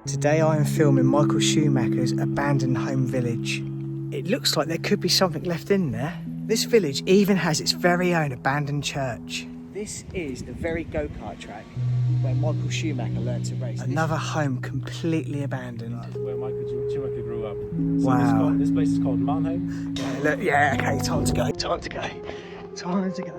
Today I am filming Michael Schumacher's abandoned home village. It looks like there could be something left in there. This village even has its very own abandoned church. This is the very go-kart track where Michael Schumacher learned to race. Another home completely abandoned. Where Michael Schumacher grew up. So Wow. This place is called Manheim. Yeah, look, yeah, okay, time to go, time to go, time to go.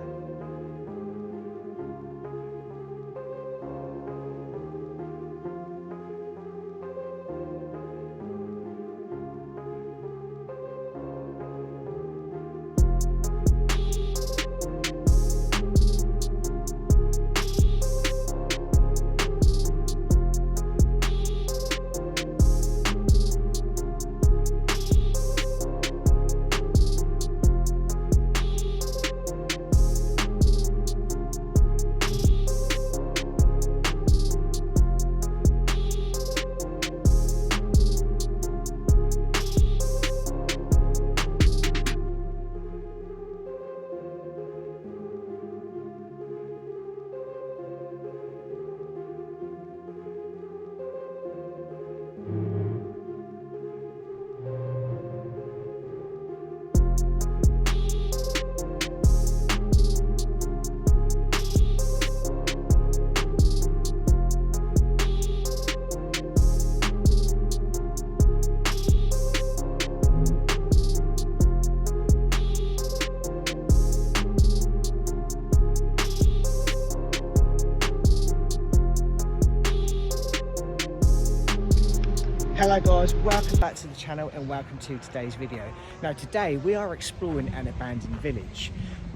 Hello guys, welcome back to the channel and welcome to today's video. Now today we are exploring an abandoned village.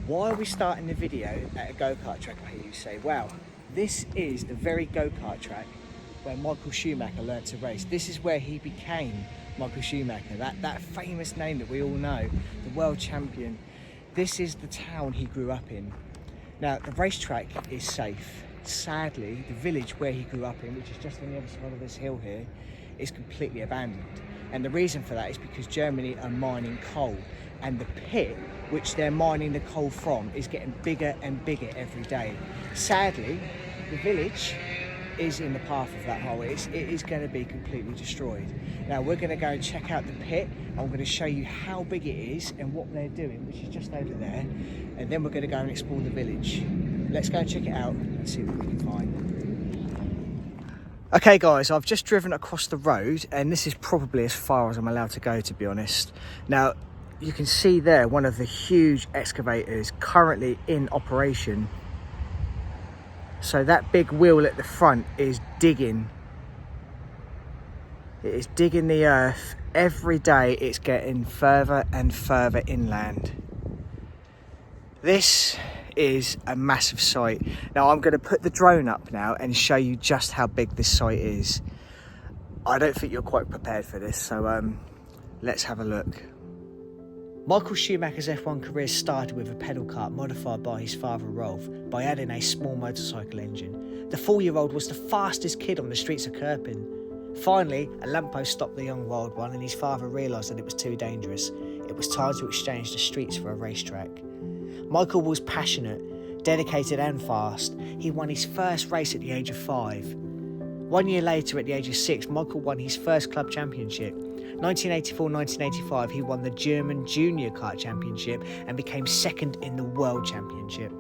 Why are we starting the video at a go-kart track, I hear you say? Well, this is the very go-kart track where Michael Schumacher learned to race. This is where he became Michael Schumacher, that famous name that we all know, the world champion. This is the town he grew up in. Now the racetrack is safe. Sadly, the village where he grew up in, which is just on the other side of this hill here, is completely abandoned, and the reason for that is because Germany are mining coal, and the pit which they're mining the coal from is getting bigger and bigger every day. Sadly, the village is in the path of that hole. It is going to be completely destroyed. Now we're going to go and check out the pit. I'm going to show you how big it is and what they're doing, which is just over there, and then we're going to go and explore the village. Let's go and check it out and see what we can find. Okay guys, I've just driven across the road and this is probably as far as I'm allowed to go, to be honest. Now you can see there one of the huge excavators currently in operation. So that big wheel at the front is digging. It is digging the earth. Every day it's getting further and further inland. This is a massive site. Now I'm going to put the drone up now and show you just how big this site is. I don't think you're quite prepared for this, so let's have a look. Michael Schumacher's F1 career started with a pedal kart modified by his father Ralf by adding a small motorcycle engine. The 4-year-old was the fastest kid on the streets of Kirpin. Finally, a lamppost stopped the young wild one and his father realised that it was too dangerous. It was time to exchange the streets for a racetrack. Michael was passionate, dedicated and fast. He won his first race at the age of 5. 1 year later, at the age of 6, Michael won his first club championship. 1984-1985, he won the German Junior Kart Championship and became second in the World Championship.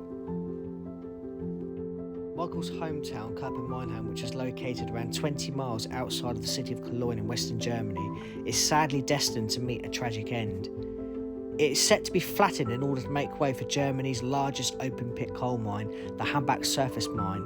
Michael's hometown, Manheim, which is located around 20 miles outside of the city of Cologne in western Germany, is sadly destined to meet a tragic end. It is set to be flattened in order to make way for Germany's largest open pit coal mine, the Hambach surface mine.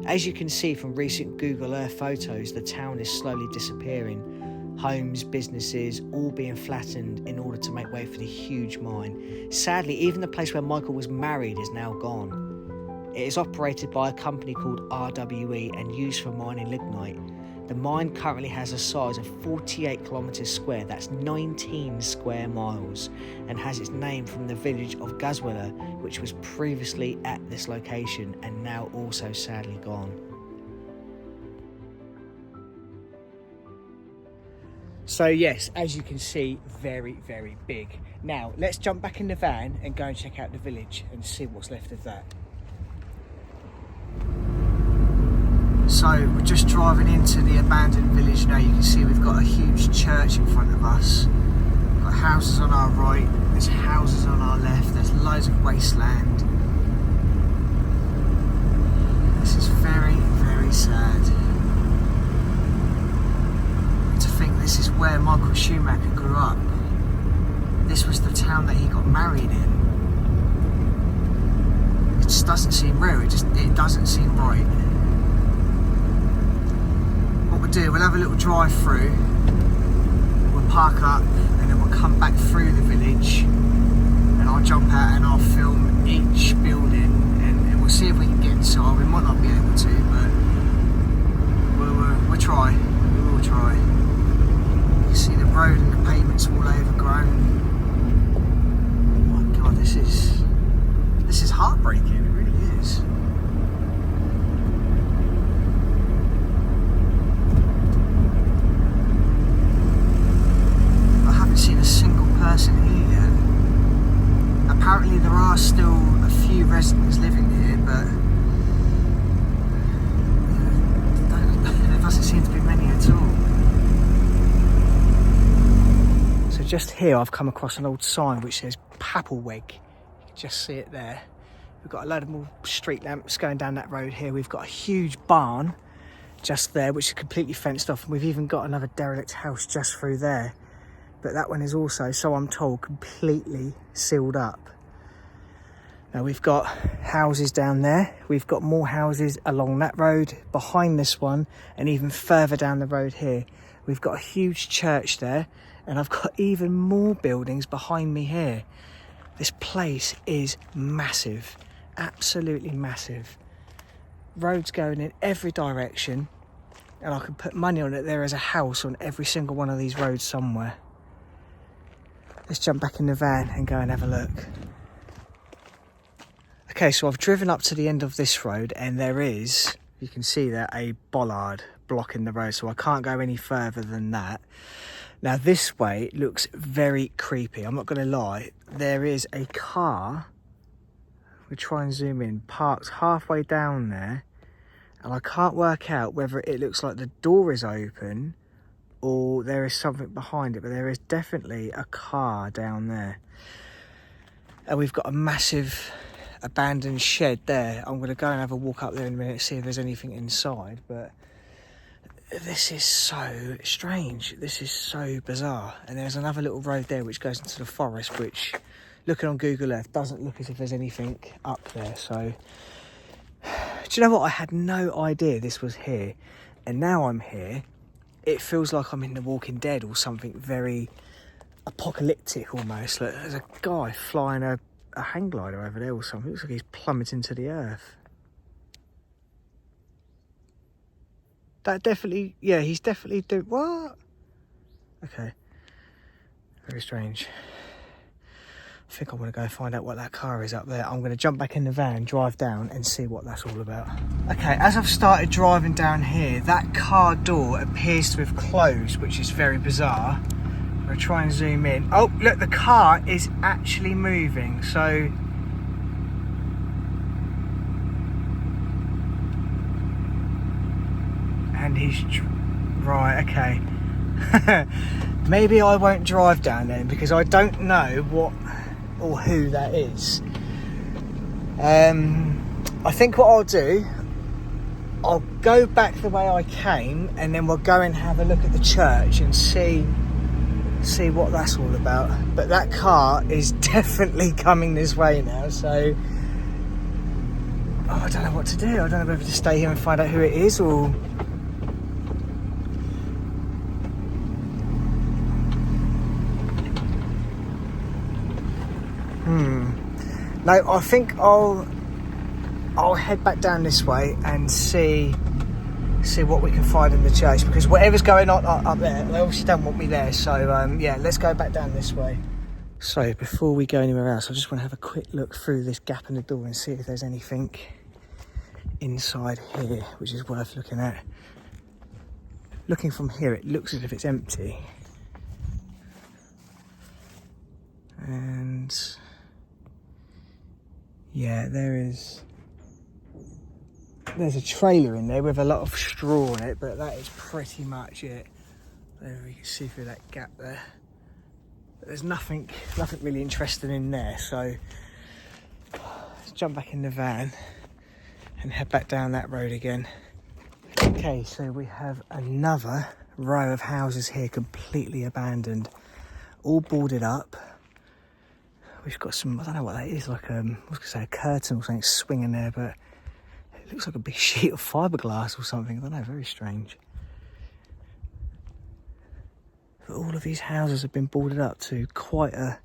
As you can see from recent Google Earth photos, the town is slowly disappearing. Homes, businesses, all being flattened in order to make way for the huge mine. Sadly, even the place where Michael was married is now gone. It is operated by a company called RWE and used for mining lignite. The mine currently has a size of 48 kilometres square, that's 19 square miles, and has its name from the village of Gazwiller, which was previously at this location and now also sadly gone. So yes, as you can see, very, very big. Now, let's jump back in the van and go and check out the village and see what's left of that. So we're just driving into the abandoned village now. You can see we've got a huge church in front of us. We've got houses on our right, there's houses on our left, there's loads of wasteland. This is very, very sad. To think this is where Michael Schumacher grew up. This was the town that he got married in. It just doesn't seem real, it doesn't seem right. What we'll do, we'll have a little drive through, we'll park up and then we'll come back through the village and I'll jump out and I'll film each building and we'll see if we can get inside. We might not be able to, but we'll try, we will try. You can see the road and the pavement's all overgrown. Oh my god, this is heartbreaking, it really is. I haven't seen a single person here yet. Apparently there are still a few residents living here, but there doesn't seem to be many at all. So just here I've come across an old sign which says Papelweg. You can just see it there. We've got a load of more street lamps going down that road here. We've got a huge barn just there which is completely fenced off, and we've even got another derelict house just through there. But that one is also, so I'm told, completely sealed up. Now we've got houses down there. We've got more houses along that road, behind this one, and even further down the road here. We've got a huge church there, and I've got even more buildings behind me here. This place is massive, absolutely massive. Roads going in every direction, and I can put money on it there is a house on every single one of these roads somewhere. Let's jump back in the van and go and have a look. Okay, so I've driven up to the end of this road and there is, you can see there, a bollard blocking the road, so I can't go any further than that. Now this way looks very creepy, I'm not going to lie. There is a car, we'll try and zoom in, parked halfway down there, and I can't work out whether it looks like the door is open or there is something behind it, but there is definitely a car down there. And we've got a massive abandoned shed there. I'm going to go and have a walk up there in a minute, see if there's anything inside, but this is so strange. This is so bizarre. And there's another little road there which goes into the forest, which, looking on Google Earth, doesn't look as if there's anything up there. So, do you know what? I had no idea this was here. And now I'm here. It feels like I'm in The Walking Dead or something very apocalyptic almost. Like there's a guy flying a hang glider over there or something. It looks like he's plummeting to the earth. That definitely, yeah, he's definitely doing, what? Okay. Very strange. I think I want to go find out what that car is up there. I'm going to jump back in the van, drive down and see what that's all about. Okay, as I've started driving down here, that car door appears to have closed, which is very bizarre. I'm going to try and zoom in. Oh, look, the car is actually moving. So, and he's, right, okay. Maybe I won't drive down there because I don't know what or who that is. I think what I'll do, I'll go back the way I came and then we'll go and have a look at the church and see what that's all about. But that car is definitely coming this way now, so I don't know what to do. I don't know whether to stay here and find out who it is or no, I think I'll head back down this way and see what we can find in the church, because whatever's going on up there, they obviously don't want me there. So yeah, let's go back down this way. So before we go anywhere else, I just want to have a quick look through this gap in the door and see if there's anything inside here which is worth looking at. Looking from here, it looks as if it's empty. And yeah, there is there's a trailer in there with a lot of straw in it, but that is pretty much it. There you can see through that gap there. But there's nothing really interesting in there, so let's jump back in the van and head back down that road again. Okay, so we have another row of houses here completely abandoned, all boarded up. We've got some, I don't know what that is, like I was gonna say a curtain or something swinging there, but it looks like a big sheet of fiberglass or something. I don't know, very strange. But all of these houses have been boarded up to quite a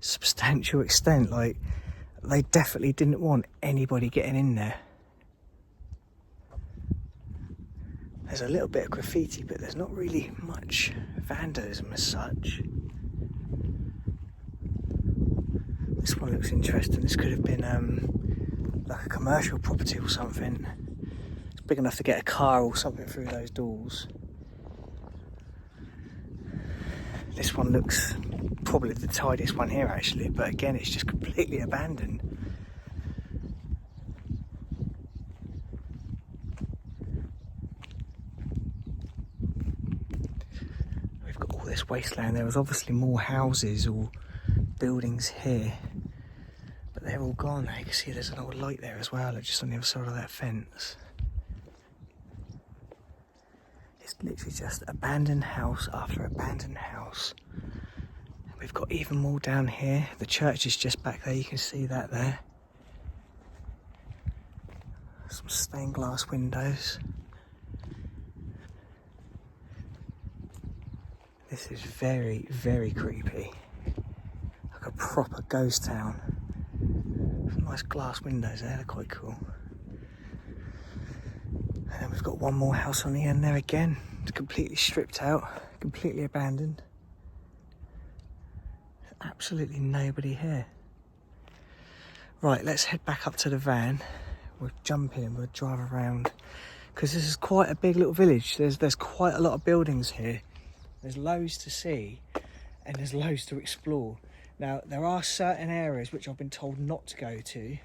substantial extent. Like, they definitely didn't want anybody getting in there. There's a little bit of graffiti, but there's not really much vandalism as such. This one looks interesting. This could have been like a commercial property or something. It's big enough to get a car or something through those doors. This one looks probably the tidiest one here actually, but again it's just completely abandoned. We've got all this wasteland. There was obviously more houses or buildings here, but they're all gone. You can see there's an old light there as well, just on the other side of that fence. It's literally just abandoned house after abandoned house. We've got even more down here. The church is just back there, you can see that there. Some stained glass windows. This is very, very creepy. Like a proper ghost town. Some nice glass windows there, they're quite cool. And then we've got one more house on the end there again. It's completely stripped out, completely abandoned. There's absolutely nobody here. Right, let's head back up to the van. We'll jump in, we'll drive around. Because this is quite a big little village. There's quite a lot of buildings here. There's loads to see and there's loads to explore. Now, there are certain areas which I've been told not to go to,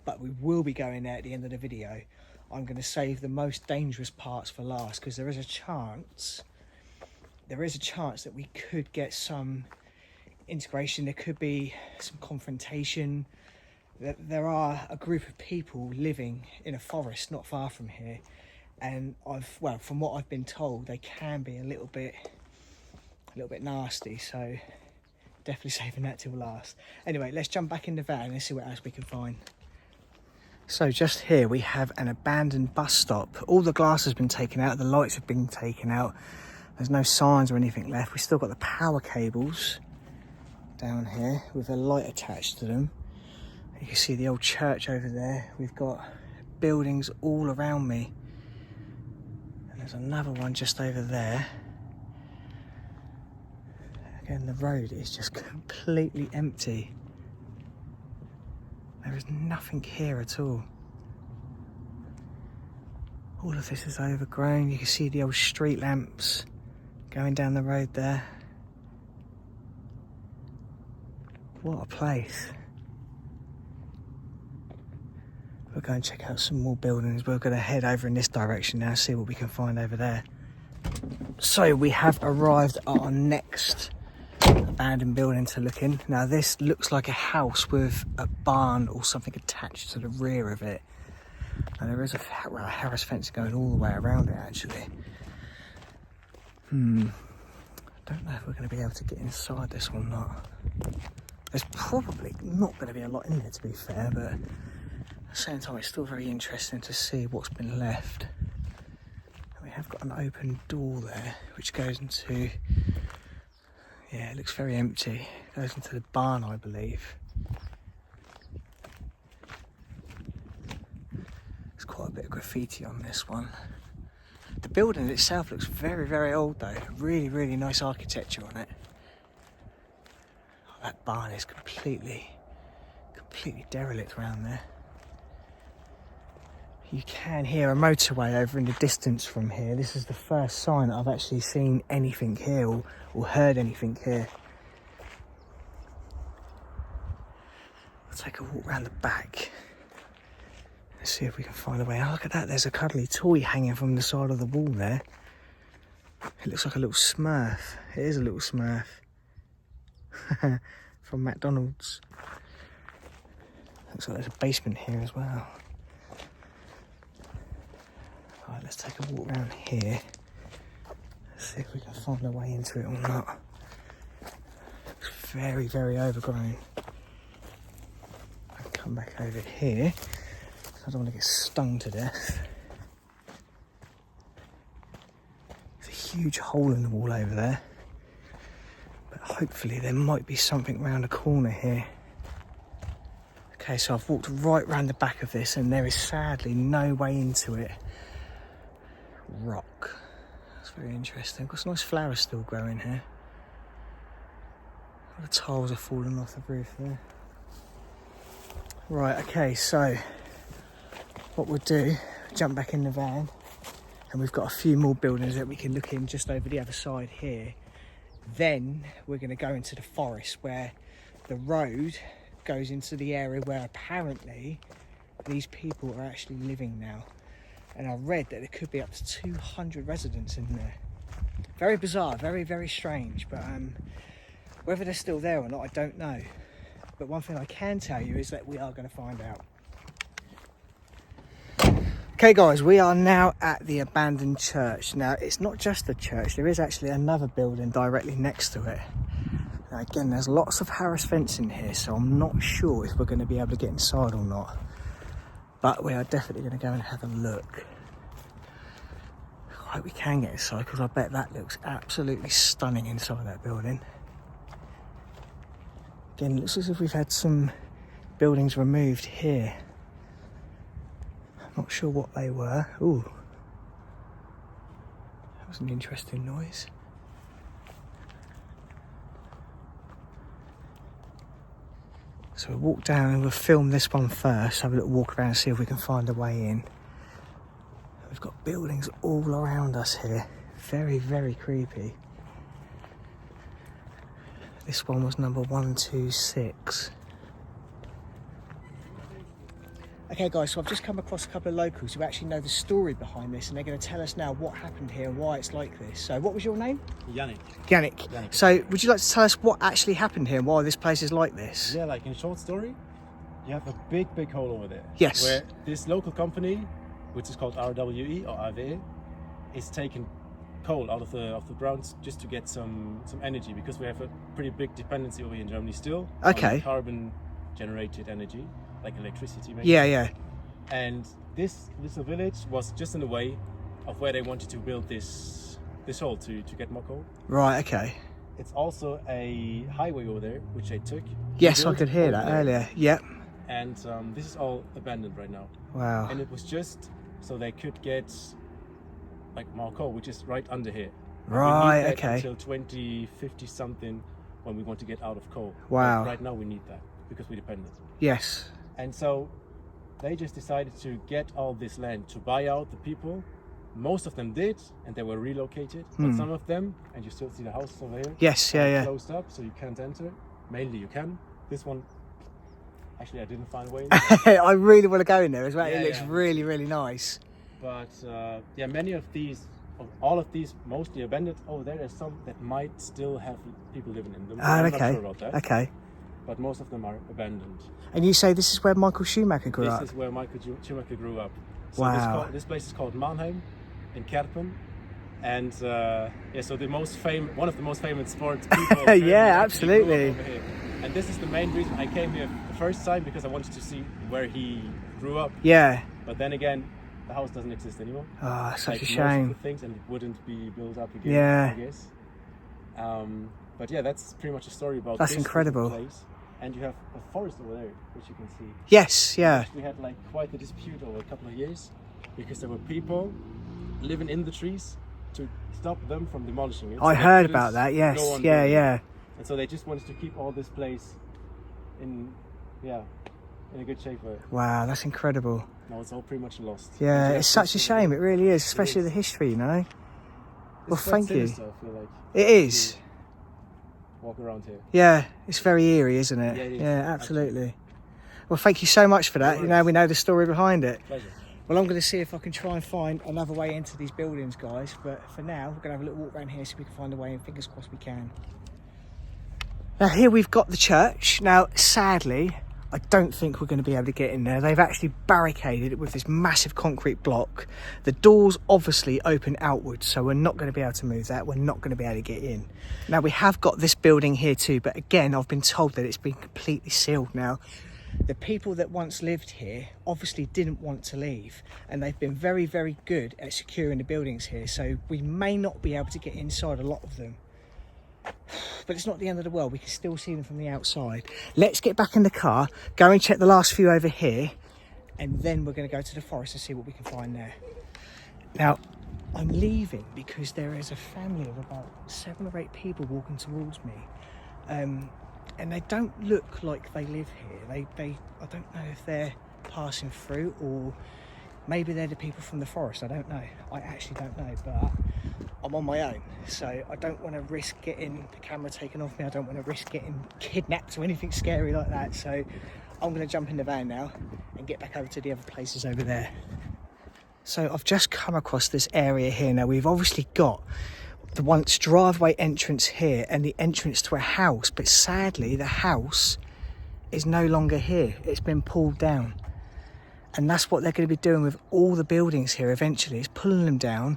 but we will be going there at the end of the video. I'm going to save the most dangerous parts for last, because there is a chance that we could get some integration. There could be some confrontation. There are a group of people living in a forest not far from here, and from what I've been told, they can be a little bit nasty, so definitely saving that till last. Anyway, let's jump back in the van and see what else we can find. So just here we have an abandoned bus stop. All the glass has been taken out, the lights have been taken out. There's no signs or anything left. We've still got the power cables down here with a light attached to them. You can see the old church over there. We've got buildings all around me. And there's another one just over there. Again, the road is just completely empty. There is nothing here at all. All of this is overgrown. You can see the old street lamps going down the road there. What a place. We'll go and check out some more buildings. We're going to head over in this direction now, see what we can find over there. So we have arrived at our next abandoned building to look in. Now this looks like a house with a barn or something attached to the rear of it. And there is a Harris fence going all the way around it actually. I don't know if we're going to be able to get inside this or not. There's probably not going to be a lot in there, to be fair, but at the same time it's still very interesting to see what's been left. And we have got an open door there which goes into, yeah, it looks very empty. It goes into the barn, I believe. There's quite a bit of graffiti on this one. The building itself looks very, very old though. Really, really nice architecture on it. Oh, that barn is completely derelict around there. You can hear a motorway over in the distance from here. This is the first sign that I've actually seen anything here or heard anything here. I'll take a walk around the back. Let's see if we can find a way. Oh, look at that. There's a cuddly toy hanging from the side of the wall there. It looks like a little Smurf. It is a little Smurf. From McDonald's. Looks like there's a basement here as well. Alright, let's take a walk around here. Let's see if we can find a way into it or not. It's very, very overgrown. I'll come back over here. I don't want to get stung to death. There's a huge hole in the wall over there. But hopefully there might be something around the corner here. Okay, so I've walked right round the back of this and there is sadly no way into it. Rock. That's very interesting. Got some nice flowers still growing here. The tiles are falling off the roof there. Right, okay, so what we'll do, jump back in the van, and we've got a few more buildings that we can look in just over the other side here. Then we're going to go into the forest where the road goes into the area where apparently these people are actually living now. And I read that there could be up to 200 residents in there. Very bizarre, very, very strange, but whether they're still there or not, I don't know. But one thing I can tell you is that we are going to find out. Okay guys, we are now at the abandoned church. Now it's not just a church, there is actually another building directly next to it. Now again, there's lots of Harris fencing here, so I'm not sure if we're going to be able to get inside or not. But we are definitely going to go and have a look. I hope we can get inside because I bet that looks absolutely stunning inside that building. Again, it looks as if we've had some buildings removed here. Not sure what they were. Ooh, that was an interesting noise. So we'll walk down and we'll film this one first, have a little walk around and see if we can find a way in. We've got buildings all around us here. Very, very creepy. This one was number 126. Okay guys, so I've just come across a couple of locals who actually know the story behind this, and they're going to tell us now what happened here and why it's like this. So what was your name? Yannick. Yannick. So would you like to tell us what actually happened here and why this place is like this? Yeah, like in a short story, you have a big hole over there. Yes. Where this local company, which is called RWE or RWE, is taking coal out of the ground just to get some energy, because we have a pretty big dependency over here in Germany still. Okay. On carbon generated energy, like electricity maybe. Yeah, yeah. And this little village was just in the way of where they wanted to build this hole to get more coal. Right, okay. It's also a highway over there, which they took. Yes, I could hear that earlier. Yep. And this is all abandoned right now. Wow. And it was just so they could get like more coal, which is right under here. Right, we need that okay. Until 2050 something, when we want to get out of coal. Wow. But right now we need that because we're dependent. Yes. And so they just decided to get all this land to buy out the people. Most of them did, and they were relocated. But some of them, and you still see the houses over here. Yes, yeah. Closed up, so you can't enter. Mainly you can. This one, actually, I didn't find a way in. I really want to go in there as well. Yeah, it looks yeah. really, really nice. But yeah, many of these, all of these, mostly abandoned. Oh, there's some that might still have people living in them. I'm not sure about that. Okay. But most of them are abandoned. And you say this is where Michael Schumacher grew up? This is where Michael Schumacher grew up. So Wow. This place is called Manheim in Kerpen. And yeah, so one of the most famous sports people. Yeah, absolutely. Over here. And this is the main reason I came here the first time, because I wanted to see where he grew up. Yeah. But then again, the house doesn't exist anymore. Oh, such Like a most shame. of the things, and it wouldn't be built up again. Yeah. I guess. But yeah, that's pretty much a story about. That's this incredible. Place. And you have a forest over there, which you can see. Yes, yeah. We had like quite a dispute over a couple of years, because there were people living in the trees to stop them from demolishing it. I heard about that, yes. go on Yeah, building. yeah. And so they just wanted to keep all this place in a good shape. Wow, that's incredible. Now it's all pretty much lost. Yeah, And it's such a shame. It really is, especially is. the history, you know. Well, It's quite thank you. sinister, I feel like. It is. Walk around here. Yeah, it's very eerie, isn't it? Yeah, it is. Yeah, absolutely. Well, thank you so much for that. No You know, we know the story behind it. Pleasure. Well, I'm going to see if I can try and find another way into these buildings, guys. But for now, we're going to have a little walk around here so we can find a way, and fingers crossed we can. Now, here we've got the church. Now, sadly, I don't think we're going to be able to get in there. They've actually barricaded it with this massive concrete block. The doors obviously open outwards, so we're not going to be able to move that. We're not going to be able to get in. Now, we have got this building here too, but again, I've been told that it's been completely sealed now. The people that once lived here obviously didn't want to leave, and they've been very, very good at securing the buildings here, so we may not be able to get inside a lot of them. But it's not the end of the world. We can still see them from the outside. Let's get back in the car, go and check the last few over here, and then we're going to go to the forest and see what we can find there. Now, I'm leaving because there is a family of about 7 or 8 people walking towards me. And they don't look like they live here. I don't know if they're passing through, or maybe they're the people from the forest. I don't know. I actually don't know, but I'm on my own, so I don't want to risk getting the camera taken off me. I don't want to risk getting kidnapped or anything scary like that. So I'm going to jump in the van now and get back over to the other places over there. So I've just come across this area here. Now, we've obviously got the once driveway entrance here and the entrance to a house, but sadly the house is no longer here. It's been pulled down, and that's what they're going to be doing with all the buildings here eventually, is pulling them down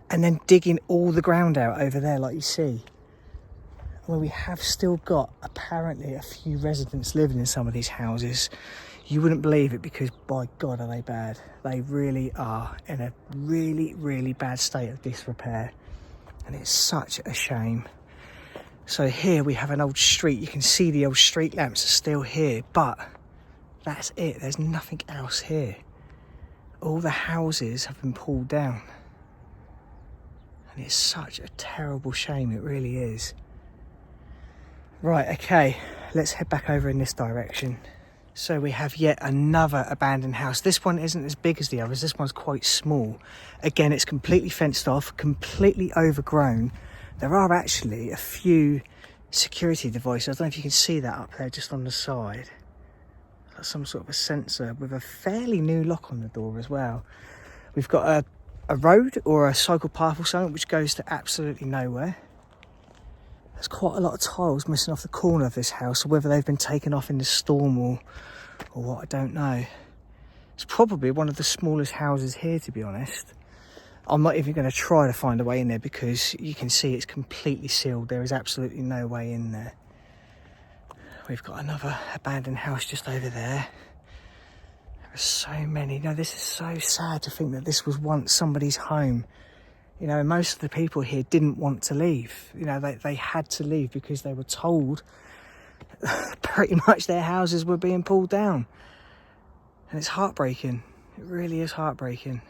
and then digging all the ground out over there like you see. Well, we have still got apparently a few residents living in some of these houses. You wouldn't believe it, because by God are they bad. They really are in a really, really bad state of disrepair. And it's such a shame. So here we have an old street. You can see the old street lamps are still here, but that's it. There's nothing else here. All the houses have been pulled down. And it's such a terrible shame, it really is. Right, okay, let's head back over in this direction. So we have yet another abandoned house. This one isn't as big as the others. This one's quite small. Again, it's completely fenced off, completely overgrown. There are actually a few security devices. I don't know if you can see that up there just on the side. That's some sort of a sensor with a fairly new lock on the door as well. We've got a road or a cycle path or something which goes to absolutely nowhere. There's quite a lot of tiles missing off the corner of this house, or whether they've been taken off in the storm or what, I don't know. It's probably one of the smallest houses here, to be honest. I'm not even going to try to find a way in there because you can see it's completely sealed. There is absolutely no way in there. We've got another abandoned house just over there. There are so many. No, this is so sad to think that this was once somebody's home. You know, most of the people here didn't want to leave. You know, they had to leave because they were told pretty much their houses were being pulled down. And it's heartbreaking. It really is heartbreaking.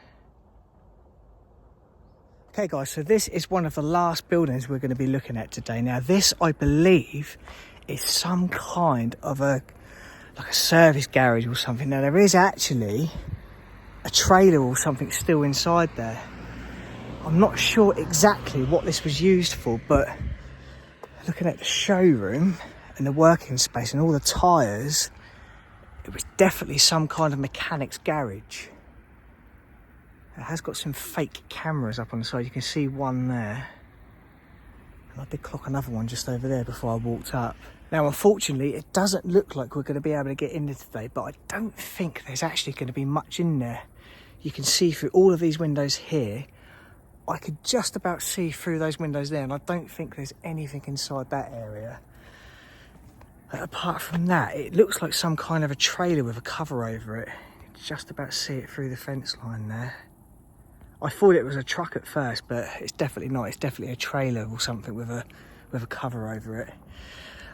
Okay, guys, so this is one of the last buildings we're going to be looking at today. Now, this, I believe, is some kind of like a service garage or something. Now, there is actually a trailer or something still inside there. I'm not sure exactly what this was used for, but looking at the showroom and the working space and all the tyres, it was definitely some kind of mechanic's garage. It has got some fake cameras up on the side. You can see one there. And I did clock another one just over there before I walked up. Now, unfortunately, it doesn't look like we're going to be able to get in there today, but I don't think there's actually going to be much in there. You can see through all of these windows here. I could just about see through those windows there, and I don't think there's anything inside that area. Apart from that, it looks like some kind of a trailer with a cover over it. You can just about see it through the fence line there. I thought it was a truck at first, but it's definitely not. It's definitely a trailer or something with a cover over it.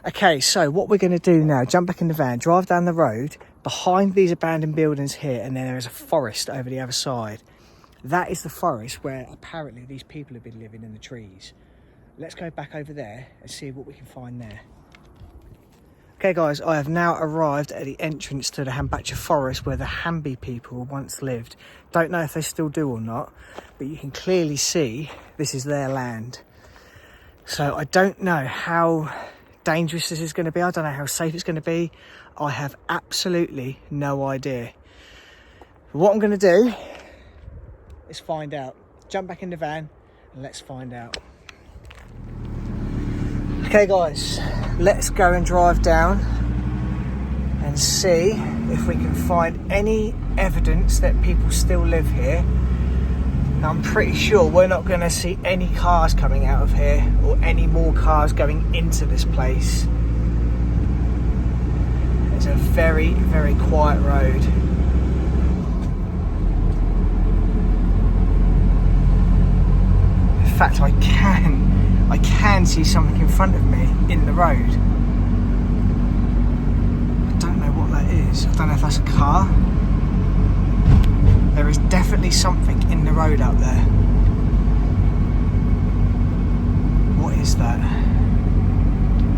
Okay, so what we're going to do now, jump back in the van, drive down the road behind these abandoned buildings here, and then there is a forest over the other side. That is the forest where apparently these people have been living in the trees. Let's go back over there and see what we can find there. Okay guys, I have now arrived at the entrance to the Hambach forest where the Hambi people once lived. Don't know if they still do or not, but you can clearly see this is their land. So I don't know how dangerous this is going to be. I don't know how safe it's going to be. I have absolutely no idea. What I'm going to do is find out. Jump back in the van and let's find out. Okay guys, let's go and drive down and see if we can find any evidence that people still live here. I'm pretty sure we're not going to see any cars coming out of here or any more cars going into this place. It's a very, very quiet road. In fact, I can see something in front of me in the road. I don't know what that is. I don't know if that's a car. There is definitely something in the road out there. What is that?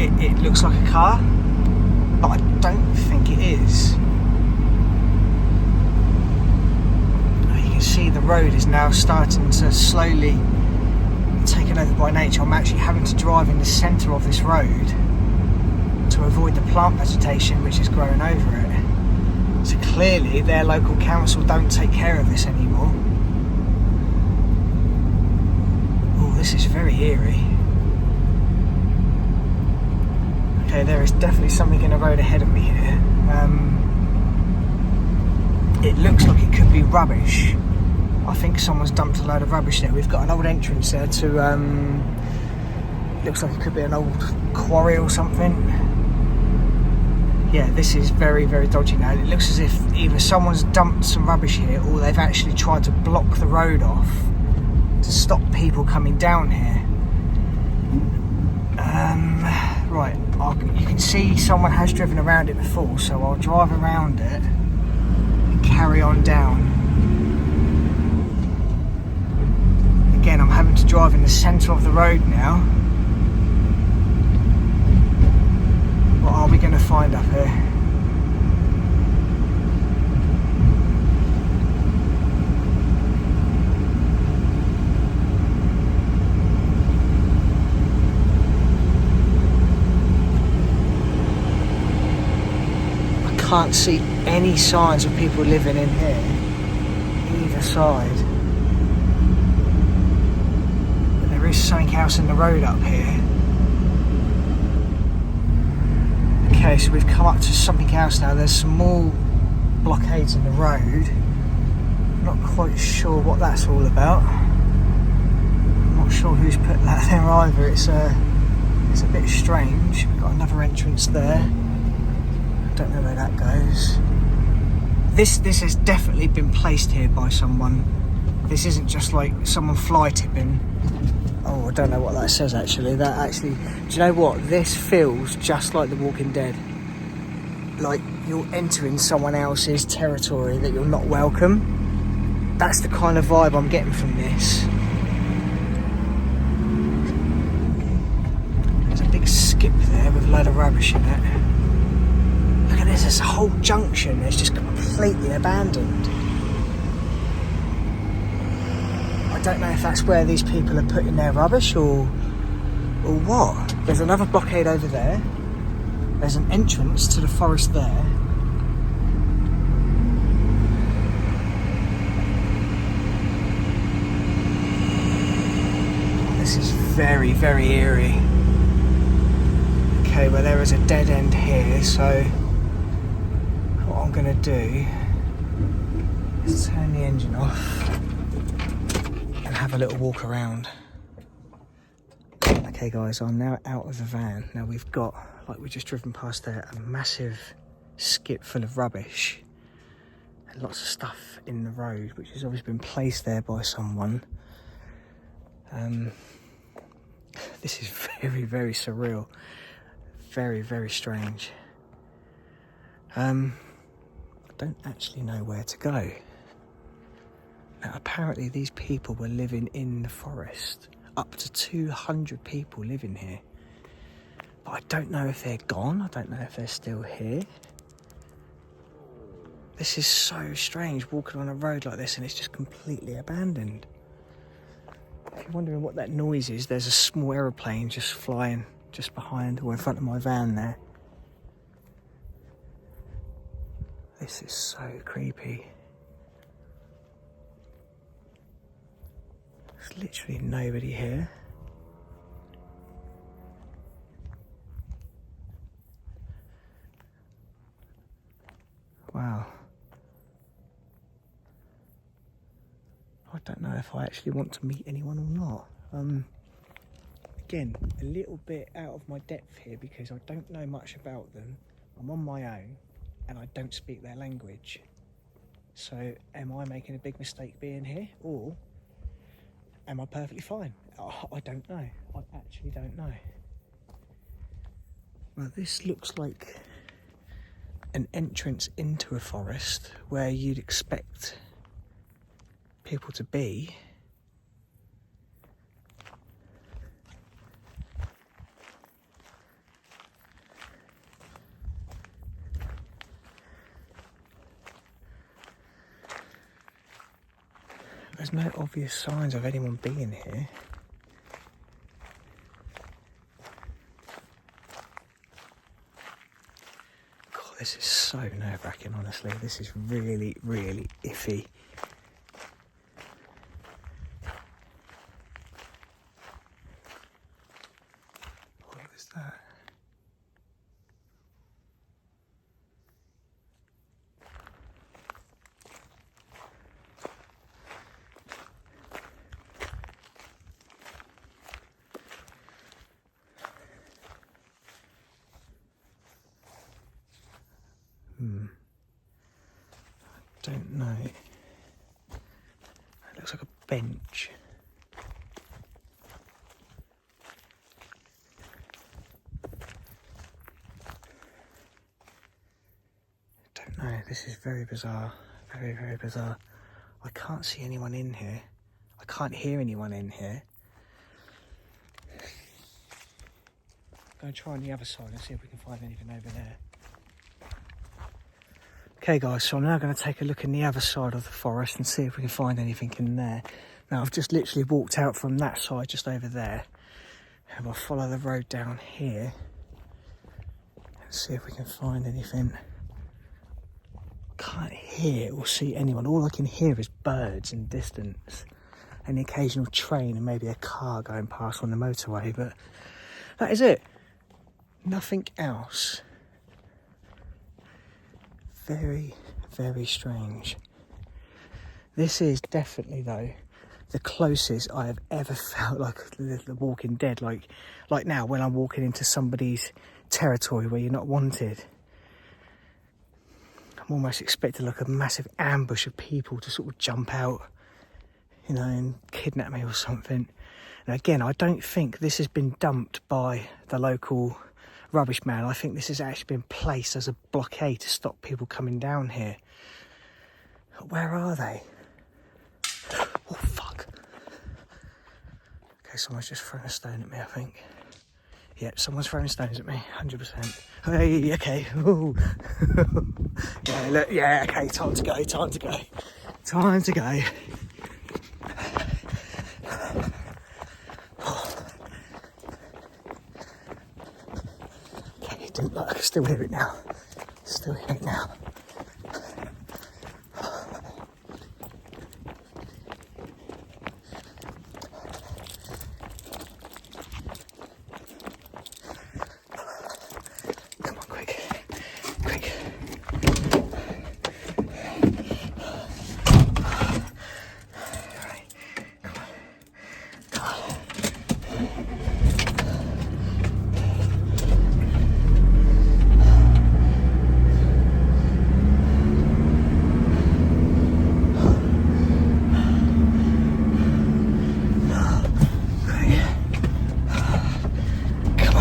It looks like a car, but I don't think it is. You can see the road is now starting to slowly taken over by nature. I'm actually having to drive in the centre of this road to avoid the plant vegetation which is growing over it. So clearly their local council don't take care of this anymore. Oh, this is very eerie. Okay, there is definitely something in the road ahead of me here. It looks like it could be rubbish. I think someone's dumped a load of rubbish there. We've got an old entrance there to, looks like it could be an old quarry or something. Yeah, this is very, very dodgy now. It looks as if either someone's dumped some rubbish here or they've actually tried to block the road off to stop people coming down here. Right, you can see someone has driven around it before, so I'll drive around it and carry on down. Again, I'm having to drive in the centre of the road now. What are we going to find up here? I can't see any signs of people living in here, either side. But there is something else in the road up here. Okay, so we've come up to something else now. There's some more blockades in the road. Not quite sure what that's all about. I'm not sure who's put that there either. It's a bit strange. We've got another entrance there. Don't know where that goes. This has definitely been placed here by someone. This isn't just like someone fly tipping. Oh, I don't know what that says actually. That actually, do you know what? This feels just like The Walking Dead. Like you're entering someone else's territory that you're not welcome. That's the kind of vibe I'm getting from this. There's a big skip there with a load of rubbish in it. Look at this, there's a whole junction that's just completely abandoned. I don't know if that's where these people are putting their rubbish or what. There's another blockade over there. There's an entrance to the forest there. This is very, very eerie. Okay, well there is a dead end here, so what I'm going to do is turn the engine off and have a little walk around. Okay guys, I'm now out of the van. Now we've got, like we just driven past there, a massive skip full of rubbish and lots of stuff in the road, which has obviously been placed there by someone. This is very, very surreal. Very, very strange. I don't actually know where to go. Now, apparently these people were living in the forest. Up to 200 people live in here. But I don't know if they're gone. I don't know if they're still here. This is so strange, walking on a road like this and it's just completely abandoned. If you're wondering what that noise is, there's a small aeroplane just flying just behind or in front of my van there. This is so creepy. There's literally nobody here. Wow. I don't know if I actually want to meet anyone or not. Again, a little bit out of my depth here because I don't know much about them. I'm on my own and I don't speak their language. So am I making a big mistake being here, or am I perfectly fine? I don't know. I actually don't know. Well, this looks like an entrance into a forest where you'd expect people to be. There's no obvious signs of anyone being here. God, this is so nerve-wracking, honestly. This is really, really iffy. What is that? I don't know. It looks like a bench. I don't know. This is very bizarre. Very, very bizarre. I can't see anyone in here. I can't hear anyone in here. I'm going to try on the other side and see if we can find anything over there. Okay guys, so I'm now going to take a look in the other side of the forest and see if we can find anything in there. Now I've just literally walked out from that side just over there, and I'll follow the road down here and see if we can find anything. Can't hear or see anyone. All I can hear is birds in the distance and the occasional train and maybe a car going past on the motorway, but that is it. Nothing else. Very, very strange. This is definitely, though, the closest I have ever felt like the Walking Dead. Like now, when I'm walking into somebody's territory where you're not wanted. I'm almost expecting like a massive ambush of people to sort of jump out, you know, and kidnap me or something. And again, I don't think this has been dumped by the local rubbish man. I think this has actually been placed as a blockade to stop people coming down here. Where are they? Oh fuck. Okay, someone's just thrown a stone at me, I think. Yep, someone's throwing stones at me, 100%. Hey, okay. Ooh. Yeah, look, yeah, okay, time to go, time to go. Time to go. I can still hear it now. Still hear it now. Come on, quick. Quick. Alright. Come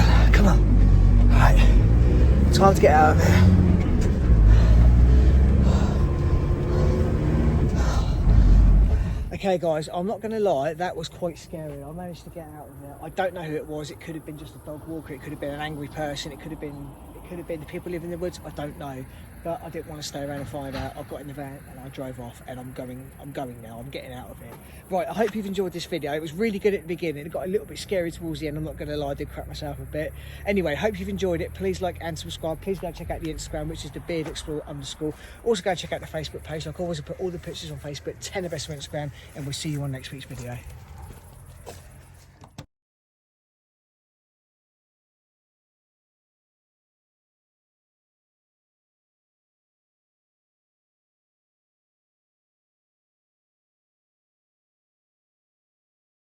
on. Come on. Time to get out of here. Okay guys, I'm not going to lie, that was quite scary. I managed to get out of there. I don't know who it was. It could have been just a dog walker, it could have been an angry person, it could have been the people living in the woods, I don't know. but I didn't want to stay around and find out. I got in the van and I drove off, and I'm going now. I'm getting out of here. Right, I hope you've enjoyed this video. It was really good at the beginning. It got a little bit scary towards the end. I'm not going to lie, I did crap myself a bit. Anyway, hope you've enjoyed it. Please like and subscribe. Please go and check out the Instagram, which is the Beard Explorer _. Also go and check out the Facebook page. Like always, I put all the pictures on Facebook, 10 the best on Instagram, and we'll see you on next week's video.